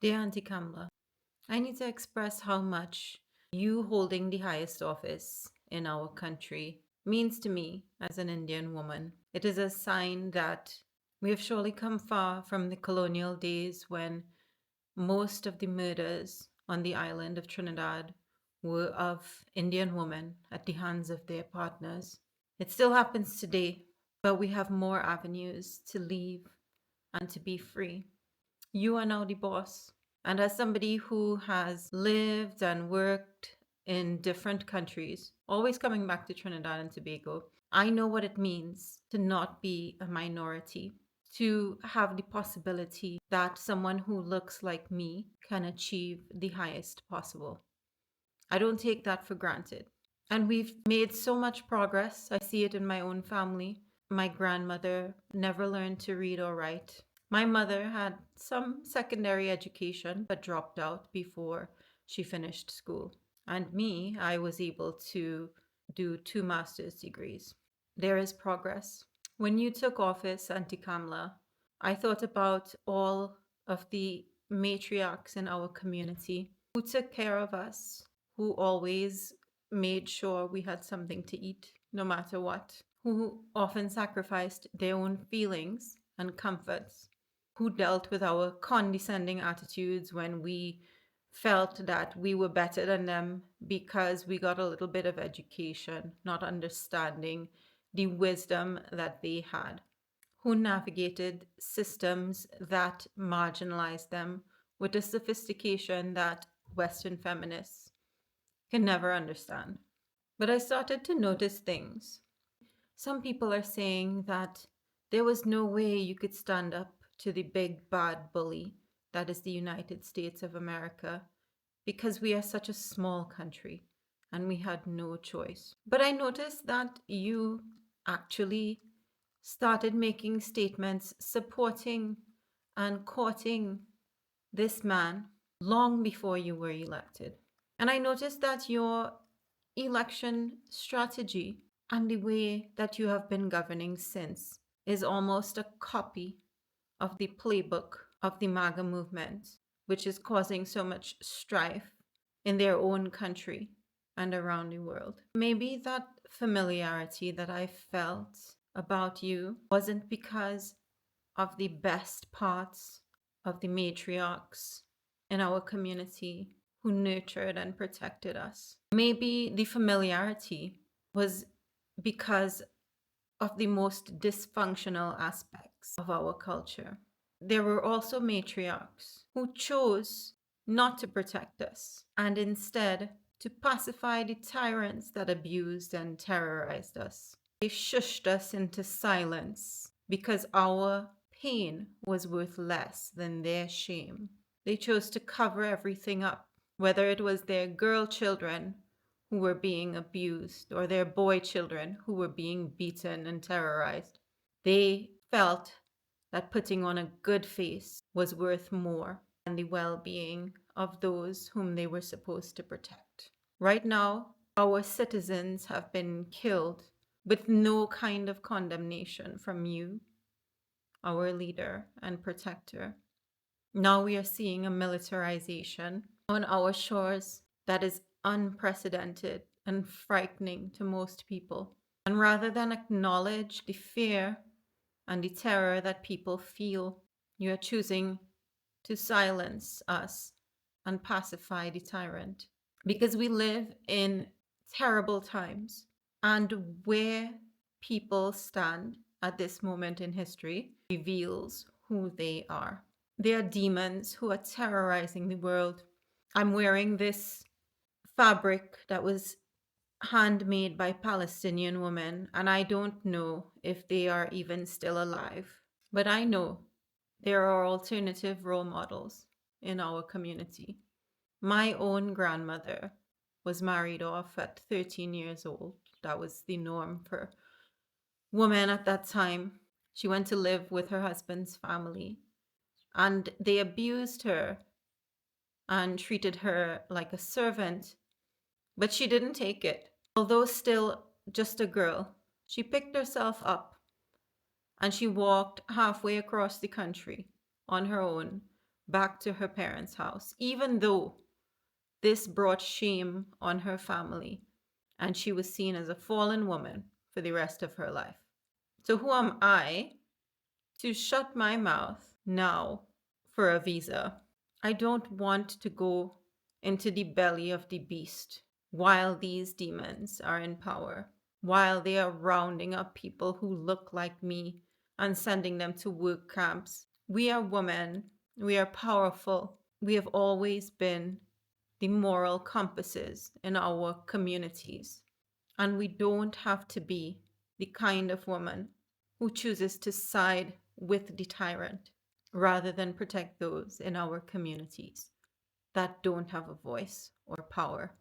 Dear Aunty Kamla, I need to express how much you holding the highest office in our country means to me as an Indian woman. It is a sign that we have surely come far from the colonial days when most of the murders on the island of Trinidad were of Indian women at the hands of their partners. It still happens today, but we have more avenues to leave and to be free. You are now the boss. And as somebody who has lived and worked in different countries, always coming back to Trinidad and Tobago, I know what it means to not be a minority, to have the possibility that someone who looks like me can achieve the highest possible. I don't take that for granted. And we've made so much progress. I see it in my own family. My grandmother never learned to read or write. My mother had some secondary education but dropped out before she finished school. And me, I was able to do 2 master's degrees. There is progress. When you took office, Auntie Kamla, I thought about all of the matriarchs in our community who took care of us, who always made sure we had something to eat no matter what, who often sacrificed their own feelings and comforts, who dealt with our condescending attitudes when we felt that we were better than them because we got a little bit of education, not understanding the wisdom that they had, who navigated systems that marginalized them with a sophistication that Western feminists can never understand. But I started to notice things. Some people are saying that there was no way you could stand up to the big bad bully that is the United States of America because we are such a small country and we had no choice. But I noticed that you actually started making statements supporting and courting this man long before you were elected. And I noticed that your election strategy and the way that you have been governing since is almost a copy of the playbook of the MAGA movement, which is causing so much strife in their own country and around the world. Maybe that familiarity that I felt about you wasn't because of the best parts of the matriarchs in our community who nurtured and protected us. Maybe the familiarity was because of the most dysfunctional aspects of our culture. There were also matriarchs who chose not to protect us and instead to pacify the tyrants that abused and terrorized us. They shushed us into silence because our pain was worth less than their shame. They chose to cover everything up, whether it was their girl children who were being abused or their boy children who were being beaten and terrorized. They felt that putting on a good face was worth more than the well being of those whom they were supposed to protect. Right now, our citizens have been killed with no kind of condemnation from you, our leader and protector. Now we are seeing a militarization on our shores that is unprecedented and frightening to most people. And rather than acknowledge the fear and the terror that people feel, you are choosing to silence us and pacify the tyrant. Because we live in terrible times, and where people stand at this moment in history reveals who they are. They are demons who are terrorizing the world. I'm wearing this fabric that was handmade by Palestinian women, and I don't know if they are even still alive. But I know there are alternative role models in our community. My own grandmother was married off at 13 years old. That was the norm for women at that time. She went to live with her husband's family, and they abused her and treated her like a servant, but she didn't take it. Although still just a girl, she picked herself up and she walked halfway across the country on her own back to her parents' house, even though this brought shame on her family and she was seen as a fallen woman for the rest of her life. So, who am I to shut my mouth now for a visa? I don't want to go into the belly of the beast while these demons are in power, while they are rounding up people who look like me and sending them to work camps. We are women, we are powerful, we have always been the moral compasses in our communities. And we don't have to be the kind of woman who chooses to side with the tyrant rather than protect those in our communities that don't have a voice or power.